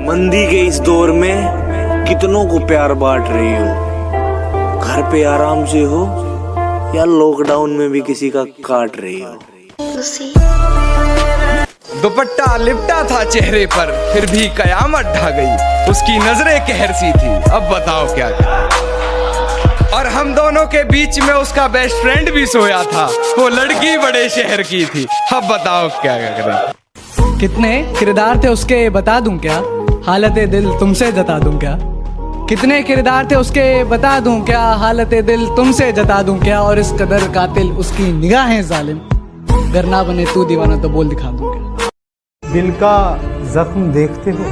मंदी के इस दौर में कितनों को प्यार बांट रही हो, घर पे आराम से हो या लॉकडाउन में भी किसी का काट रही हो। दुपट्टा लिपटा था चेहरे पर, फिर भी कयामत ढा गई। उसकी नजरें कहर सी थी, अब बताओ क्या करें। और हम दोनों के बीच में उसका बेस्ट फ्रेंड भी सोया था, वो लड़की बड़े शहर की थी, अब बताओ क्या करें। कितने किरदार थे उसके बता दूं क्या, हालते दिल तुमसे जता दूं क्या। कितने किरदार थे उसके बता दूं क्या, हालते दिल तुमसे जता दूं क्या। और इस कदर कातिल उसकी निगाहें जालिम, अगर ना बने तू दीवाना तो बोल दिखा दूं क्या। दिल का जख्म देखते हो,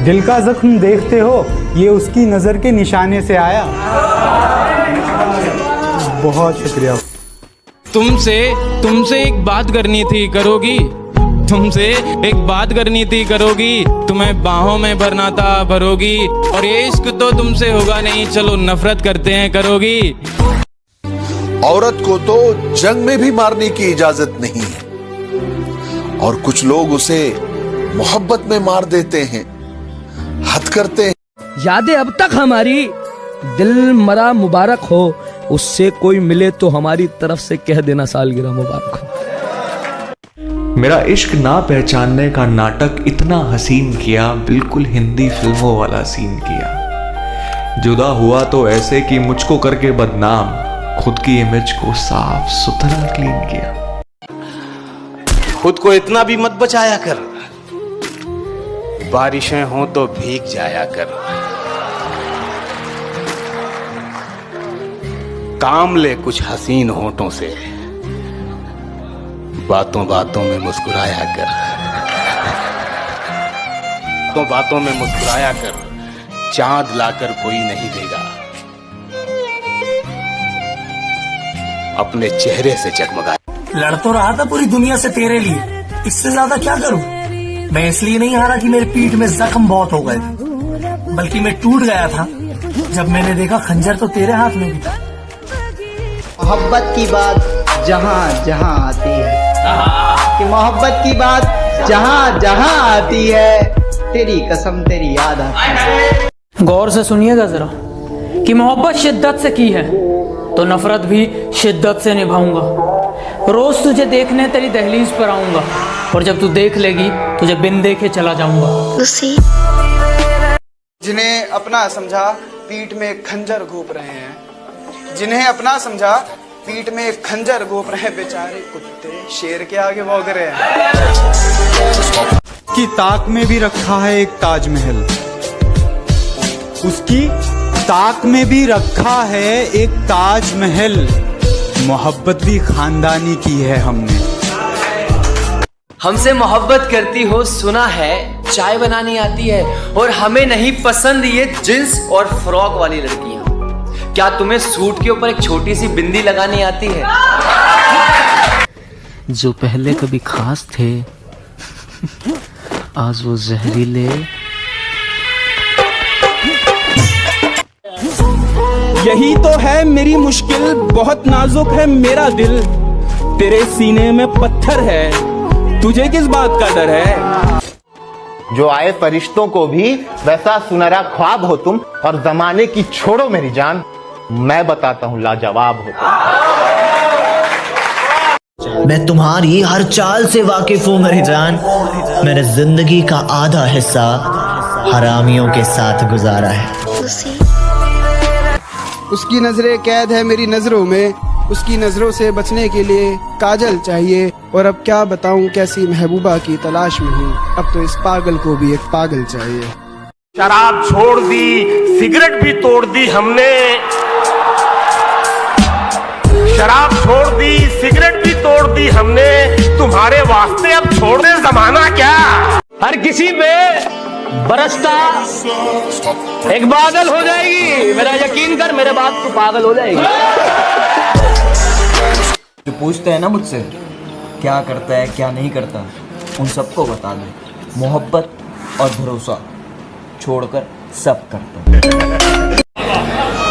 दिल का जख्म देखते हो, ये उसकी नजर के निशाने से आया। बहुत शुक्रिया। तुमसे एक बात करनी थी, करोगी? तुमसे एक बात करनी थी, करोगी? तुम्हें बाहों में भरना था, भरोगी? और ये इश्क तो तुमसे होगा नहीं, चलो नफरत करते हैं, करोगी? औरत को तो जंग में भी मारने की इजाजत नहीं है, और कुछ लोग उसे मोहब्बत में मार देते हैं, हद करते हैं। यादें अब तक हमारी, दिल मरा मुबारक हो, उससे कोई मिले तो हमारी तरफ से कह देना सालगिरह मुबारक हो। मेरा इश्क ना पहचानने का नाटक इतना हसीन किया, बिल्कुल हिंदी फिल्मों वाला सीन किया। जुदा हुआ तो ऐसे कि मुझको करके बदनाम, खुद की इमेज को साफ सुथरा क्लीन किया। खुद को इतना भी मत बचाया कर, बारिशें हों तो भीग जाया कर। काम ले कुछ हसीन होठों से, बातों बातों में मुस्कुराया कर। तो बातों में मुस्कुराया कर, चांद लाकर कोई नहीं देगा, अपने चेहरे से जगमगा। लड़ तो रहा था पूरी दुनिया से तेरे लिए, इससे ज्यादा क्या करूं। मैं इसलिए नहीं हारा कि मेरी पीठ में जख्म बहुत हो गए थे, बल्कि मैं टूट गया था जब मैंने देखा खंजर तो तेरे हाथ में भी था। मोहब्बत की बात जहाँ जहाँ आती है, कि मोहब्बत की बात जहाँ जहाँ आती है, तेरी कसम तेरी याद आती है। गौर से सुनिएगा जरा, कि मोहब्बत शिद्दत से की है तो नफरत भी शिद्दत से निभाऊंगा। रोज तुझे देखने तेरी दहलीज पर आऊंगा, और जब तू देख लेगी तुझे बिन देखे चला जाऊंगा। जिन्हें अपना समझा पीठ में खंजर घोंप रहे हैं, जिन्हें अपना समझा पीठ में खंजर घोंप रहे हैं, बेचारे कुत्ते शेर के आगे भौंक रहे हैं। की ताक में भी रखा है एक ताजमहल, उसकी ताक में भी रखा है एक ताजमहल। मोहब्बत भी खानदानी की है हमने। हमसे मोहब्बत करती हो सुना है, चाय बनानी आती है, और हमें नहीं पसंद ये जींस और फ्रॉक वाली लड़कियां। क्या तुम्हें सूट के ऊपर एक छोटी सी बिंदी लगानी आती है? जो पहले कभी खास थे, आज वो जहरीले। यही तो है मेरी मुश्किल, बहुत नाजुक है मेरा दिल। तेरे सीने में पत्थर है, तुझे किस बात का डर है। जो आए फरिश्तों को भी वैसा सुनहरा ख्वाब हो तुम, और जमाने की छोड़ो मेरी जान, मैं बताता हूँ लाजवाब हो तुम। मैं तुम्हारी हर चाल से वाकिफ हूँ मेरी जान, मैंने जिंदगी का आधा हिस्सा हरामियों के साथ गुजारा है। उसकी नजरें कैद है मेरी नजरों में, उसकी नजरों से बचने के लिए काजल चाहिए। और अब क्या बताऊं कैसी महबूबा की तलाश में हूँ, अब तो इस पागल को भी एक पागल चाहिए। शराब छोड़ दी, सिगरेट भी तोड़ दी हमने, शराब छोड़ दी, सिगरेट भी तोड़ दी हमने, तुम्हारे वास्ते अब छोड़ दे जमाना क्या। हर किसी पे बरसता एक बादल हो जाएगी, मेरा यकीन कर, मेरे बात तो पागल हो जाएगी। जो पूछते हैं ना मुझसे क्या करता है क्या नहीं करता, उन सबको बता दो मोहब्बत और भरोसा छोड़कर सब करता हूं।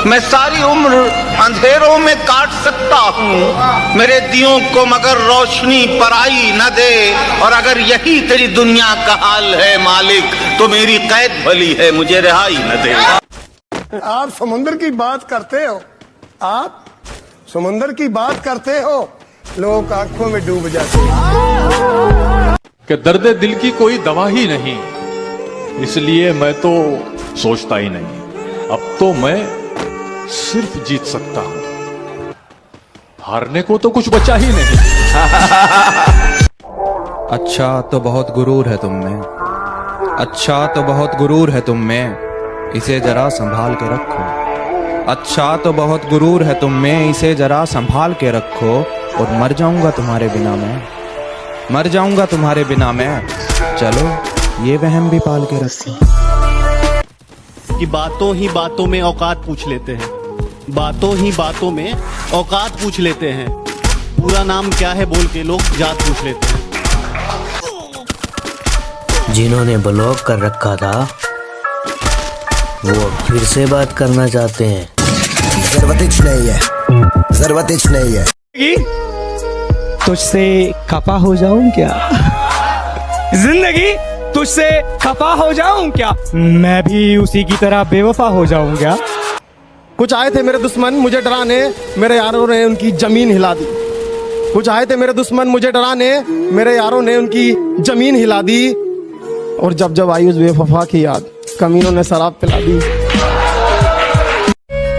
मैं सारी उम्र अंधेरों में काट सकता हूँ, मेरे दियों को मगर रोशनी पराई न दे। और अगर यही तेरी दुनिया का हाल है मालिक, तो मेरी कैद भली है, मुझे रिहाई न दे। आप समुद्र की बात करते हो, आप समुद्र की बात करते हो, लोग आंखों में डूब जाते हैं। कि दर्द दिल की कोई दवा ही नहीं, इसलिए मैं तो सोचता ही नहीं। अब तो मैं सिर्फ जीत सकता हूं, हारने को तो कुछ बचा ही नहीं। अच्छा तो बहुत गुरूर है तुम में, अच्छा तो बहुत गुरूर है तुम में, इसे जरा संभाल के रखो। अच्छा तो बहुत गुरूर है तुम में, इसे जरा संभाल के रखो। और मर जाऊंगा तुम्हारे बिना मैं, मर जाऊंगा तुम्हारे बिना मैं। चलो ये वहम भी पाल के रखो। कि बातों ही बातों में औकात पूछ लेते हैं, बातों ही बातों में औकात पूछ लेते हैं। पूरा नाम क्या है बोल के लोग जात पूछ लेते हैं। जिन्होंने ब्लॉक कर रखा था वो अब फिर से बात करना चाहते हैं। जरूरत नहीं है, जरूरत नहीं है। तुझसे खफा हो जाऊं क्या? जिंदगी तुझसे खफा हो जाऊं क्या? मैं भी उसी की तरह बेवफा हो जाऊं क्या? कुछ आए थे मेरे दुश्मन मुझे डराने, मेरे यारों ने उनकी जमीन हिला दी। कुछ आए थे मेरे दुश्मन मुझे डराने, मेरे यारों ने उनकी जमीन हिला दी। और जब जब आई उस बेवफा की याद, कमीनों ने शराब पिला दी।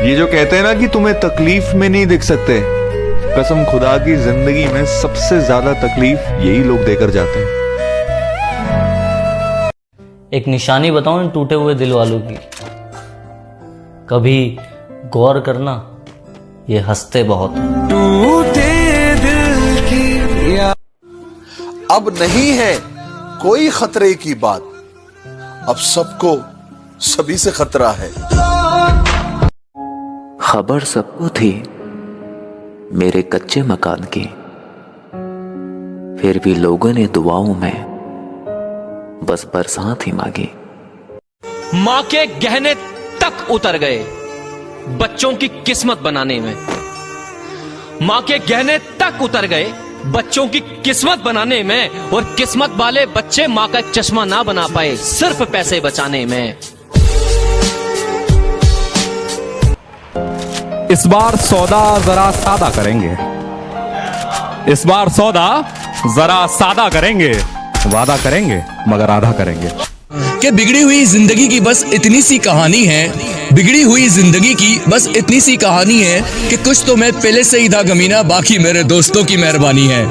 ये जो कहते हैं ना कि तुम्हें तकलीफ में नहीं दिख सकते, कसम खुदा की जिंदगी में सबसे ज्यादा तकलीफ यही लोग देकर जाते हैं। एक निशानी बताऊं इन टूटे हुए दिल वालों की, कभी गौर करना, ये हंसते बहुत हैं। टूटे दिल की अब नहीं है कोई खतरे की बात, अब सबको सभी से खतरा है। खबर सबको थी मेरे कच्चे मकान की, फिर भी लोगों ने दुआओं में बस बरसात ही मांगी। माँ के गहने तक उतर गए बच्चों की किस्मत बनाने में, माँ के गहने तक उतर गए बच्चों की किस्मत बनाने में। और किस्मत वाले बच्चे माँ का चश्मा ना बना पाए सिर्फ पैसे बचाने में। इस बार सौदा जरा सादा करेंगे, इस बार सौदा जरा सादा करेंगे, वादा करेंगे मगर आधा करेंगे। कि बिगड़ी हुई जिंदगी की बस इतनी सी कहानी है, बिगड़ी हुई जिंदगी की बस इतनी सी कहानी है कि कुछ तो मैं पहले से ही था गमीना, बाकी मेरे दोस्तों की मेहरबानी है।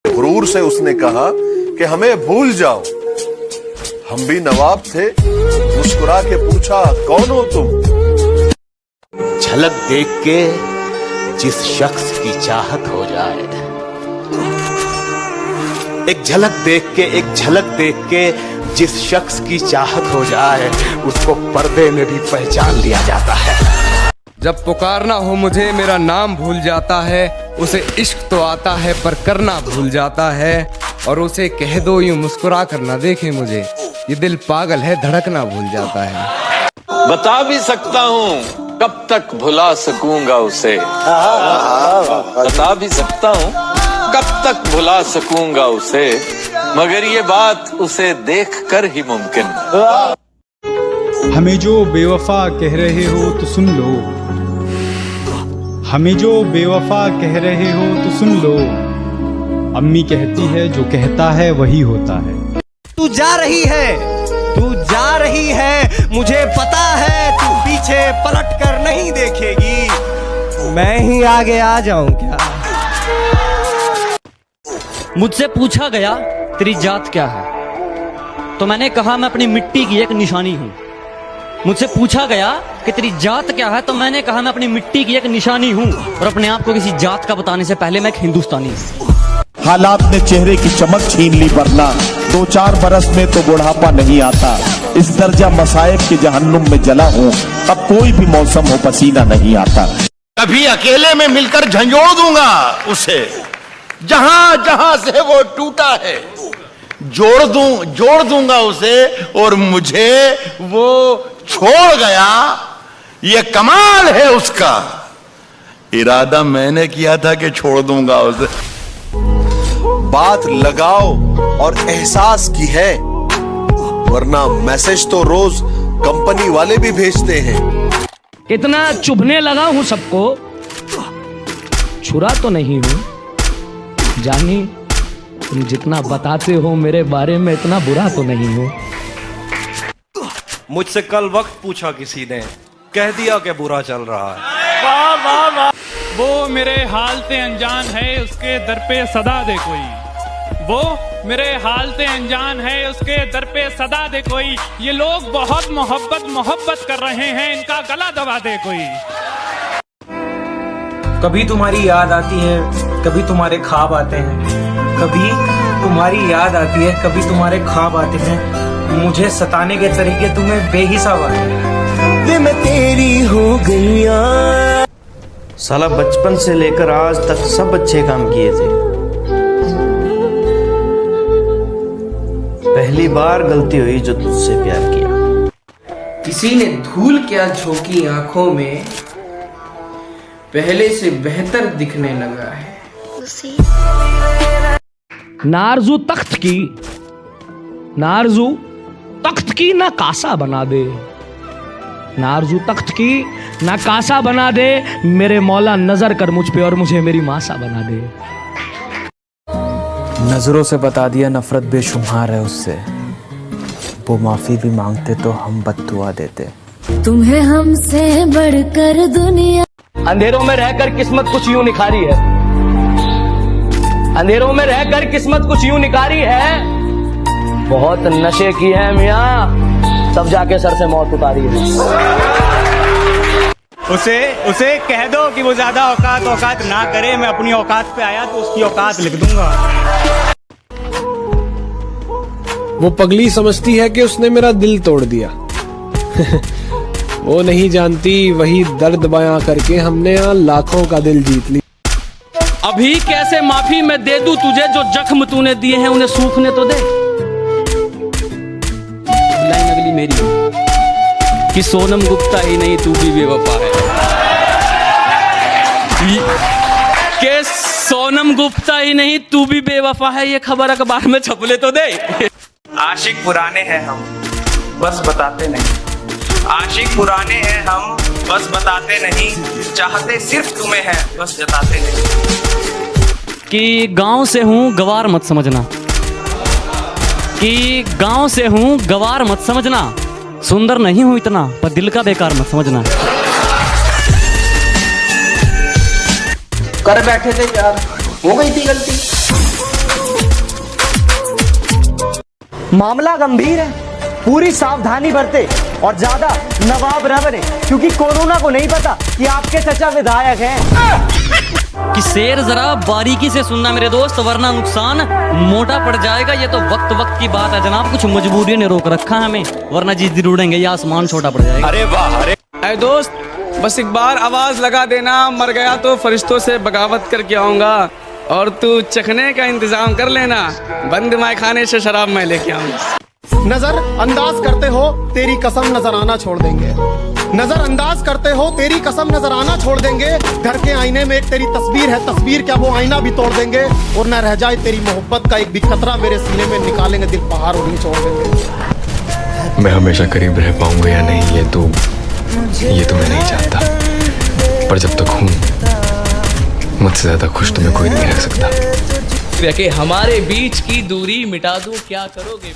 गुरूर से उसने कहा कि हमें भूल जाओ। हम भी नवाब थे, मुस्कुरा के पूछा कौन हो तुम? झलक देख के जिस शख्स की चाहत हो जाए, एक झलक देख के, एक झलक देख के जिस शख्स की चाहत हो जाए, उसको पर्दे में भी पहचान लिया जाता है। जब पुकारना हो मुझे मेरा नाम भूल जाता है, उसे इश्क तो आता है पर करना भूल जाता है। और उसे कह दो यूं मुस्कुरा कर ना देखे मुझे, ये दिल पागल है धड़कना भूल जाता है। बता भी सकता हूँ कब तक भुला सकूंगा उसे, बता भी सकता हूँ कब तक भुला सकूंगा उसे, मगर ये बात उसे देखकर ही मुमकिन। हमें जो बेवफा कह रहे हो तो सुन लो, हमें जो बेवफा कह रहे हो तो सुन लो। अम्मी कहती है जो कहता है वही होता है। तू जा रही है, तू जा रही है, मुझे पता है तू पीछे पलट कर नहीं देखेगी। मैं ही आगे आ जाऊं क्या? मुझसे पूछा गया तेरी जात क्या है, तो मैंने कहा मैं अपनी मिट्टी की एक निशानी हूँ। मुझसे पूछा गया कि तेरी जात क्या है, तो मैंने कहा मैं अपनी मिट्टी की एक निशानी हूँ। और अपने आप को किसी जात का बताने से पहले मैं एक हिंदुस्तानी हूँ। हालात ने चेहरे की चमक छीन ली, वरना 2-4 बरस में तो बुढ़ापा नहीं आता। इस दर्जा मसाइब के जहन्नुम में जला हूं, अब कोई भी मौसम हो पसीना नहीं आता। कभी अकेले में मिलकर झंझोड़ दूंगा उसे, जहां जहां से वो टूटा है जोड़ दूंगा उसे, और मुझे वो छोड़ गया। ये कमाल है उसका, इरादा मैंने किया था कि छोड़ दूंगा उसे। बात लगाओ और एहसास की है, वरना मैसेज तो रोज कंपनी वाले भी भेजते हैं। इतना चुभने लगा हूं सबको, छुरा तो नहीं हूं। जानी तुम जितना बताते हो मेरे बारे में, इतना बुरा तो नहीं हूं। मुझसे कल वक्त पूछा किसी ने, कह दिया कि बुरा चल रहा है। वाह वाह वाह, वो मेरे हाल से अनजान है, उसके दर पे सदा दे कोई। वो मेरे हाल से अनजान है, उसके दर पे सदा दे कोई। ये लोग बहुत मोहब्बत कर रहे हैं, इनका गला दबा दे कोई। कभी तुम्हारी याद आती है, कभी तुम्हारे ख्वाब आते हैं। कभी तुम्हारी याद आती है, कभी तुम्हारे ख्वाब आते हैं। मुझे सताने के तरीके तुम्हें बेहिसाब आते हैं। मैं तेरी हो गईया। साला बचपन से लेकर आज तक सब अच्छे काम किए थे, पहली बार गलती हुई जो तुझसे प्यार किया। किसी ने धूल क्या झोंकी आंखों में, पहले से बेहतर दिखने लगा है। नारजू तख्त की ना कासा बना दे। नारजू तख्त की ना कासा बना दे। मेरे मौला नजर कर मुझ पे और मुझे मेरी मासा बना दे। नजरों से बता दिया नफरत बेशुमार है उससे। वो माफी भी मांगते तो हम बद्दुआ देते। तुम्हें हमसे बढ़कर दुनिया। अंधेरों में रहकर किस्मत कुछ यूं निखारी है। अंधेरों में रहकर किस्मत कुछ यूं निखारी है। बहुत नशे की है मियाँ, तब जाके सर से मौत उतारी है। उसे कह दो कि वो ज्यादा औकात ना करे। मैं अपनी औकात पे आया तो उसकी औकात लिख दूंगा। वो पगली समझती है कि उसने मेरा दिल तोड़ दिया। वो नहीं जानती वही दर्द बयां करके हमने यहाँ लाखों का दिल जीत लिया। अभी कैसे माफी मैं दे दूं तुझे, जो जख्म तूने दिए हैं उन्हें सूखने तो दे। लाइन अगली मेरी कि सोनम गुप्ता ही नहीं तू भी बेवफा है। के सोनम गुप्ता ही नहीं तू भी बेवफा है, ये खबर अखबार में छपले तो दे। आशिक पुराने हैं हम, बस बताते नहीं। आशिक पुराने हैं हम, बस बताते नहीं। चाहते सिर्फ तुम्हें है, बस जताते नहीं। कि गांव से हूं गवार मत समझना। कि गांव से हूं गवार मत समझना। सुंदर नहीं हूं इतना, पर दिल का बेकार मत समझना। कर बैठे थे यार, हो गई थी गलती। मामला गंभीर है, पूरी सावधानी बरते और ज्यादा नवाब न बने, क्योंकि कोरोना को नहीं पता कि आपके चचा विधायक हैं। कि शेर जरा बारीकी से सुनना मेरे दोस्त, वरना नुकसान मोटा पड़ जाएगा। ये तो वक्त की बात है जनाब, कुछ मजबूरी ने रोक रखा है हमें, वरना जिस दिन उड़ेंगे ये आसमान छोटा पड़ जाएगा। अरे वाह, अरे दोस्त बस एक बार आवाज लगा देना, मर गया तो फरिश्तों से बगावत करके आऊंगा। और तू चखने का इंतजाम कर लेना, बंद माय खाने से शराब मैं लेके आऊंगा। नजर अंदाज करते हो तेरी कसम नजर आना छोड़ देंगे। नजर अंदाज करते हो तेरी कसम नजर आना छोड़ देंगे। घर के आईने में एक तेरी तस्वीर है, तस्वीर क्या वो आईना भी तोड़ देंगे। और न रह जाए तेरी मोहब्बत का एक भी खतरा मेरे सीने में, निकालेंगे दिल पहाड़ और छोड़ देंगे। मैं हमेशा करीब रह पाऊंगा या नहीं ये तो मैं नहीं जानता, पर जब तक हूँ मुझसे ज्यादा खुश तुम्हें कोई नहीं रख सकता। हमारे बीच की दूरी मिटा दो, क्या करोगे?